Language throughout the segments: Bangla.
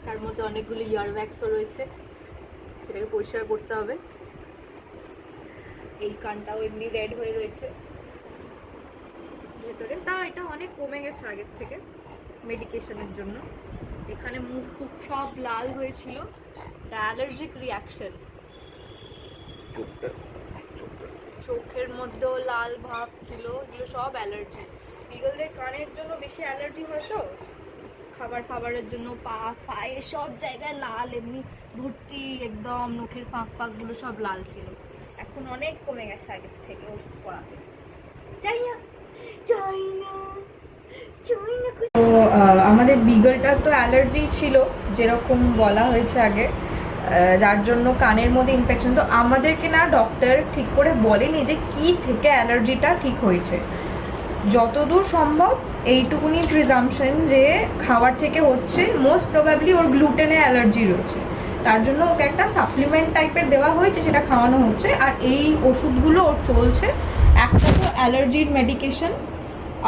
তার মধ্যে অনেকগুলো ইয়ারব্যাগসও রয়েছে, সেটাকে পরিষ্কার করতে হবে। এই কানটাও এমনি রেড হয়ে রয়েছে ভেতরে, তা এটা অনেক কমে গেছে আগের থেকে মেডিকেশনের জন্য। এখানে মুখ ফুক সব লাল হয়েছিল, অ্যালার্জিক রিয়াকশন। চোখের মধ্যেও লাল ভাব ছিল, এগুলো সব অ্যালার্জি। বিগলদের কানের জন্য বেশি অ্যালার্জি হয় তো, খাবারের জন্য পায়ে সব জায়গায় লাল, এমনি ভর্তি একদম নখের পাকগুলো সব লাল ছিল। এখন অনেক কমে গেছে আগের থেকে ওষুধ পড়াতে। তো আমাদের বিগলটার তো অ্যালার্জি ছিল যেরকম বলা হয়েছে আগে, যার জন্য কানের মধ্যে ইনফেকশন। তো আমাদেরকে না ডক্টর ঠিক করে বলেনি যে কি থেকে অ্যালার্জিটা ঠিক হয়েছে। যতদূর সম্ভব এইটুকুনি প্রিজাম্পশন যে খাবার থেকে হচ্ছে, মোস্ট প্রবাবলি ওর গ্লুটেনে অ্যালার্জি রয়েছে, তার জন্য ওকে একটা সাপ্লিমেন্ট টাইপের দেওয়া হয়েছে, সেটা খাওয়ানো হচ্ছে। আর এই ওষুধগুলো ওর চলছে, একটা তো অ্যালার্জির মেডিকেশন,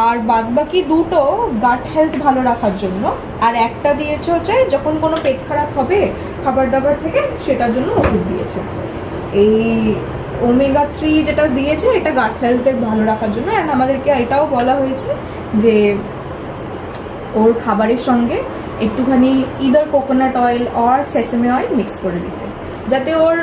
আর বাদবাকি দুটো গাট হেলথ ভালো রাখার জন্য, আর একটা দিয়েছে হচ্ছে যখন কোনো পেট খারাপ হবে খাবার দাবার থেকে, সেটার জন্য ওষুধ দিয়েছে। এই ওমেগা 3 যেটা দিয়েছে এটা গাট হেলথের ভালো রাখার জন্য। অ্যান্ড আমাদেরকে এটাও বলা হয়েছে যে ওর খাবারের সঙ্গে একটুখানি ইদার কোকোনাট অয়েল আর সেসেমে অয়েল মিক্স করে দিতে, যাতে ওর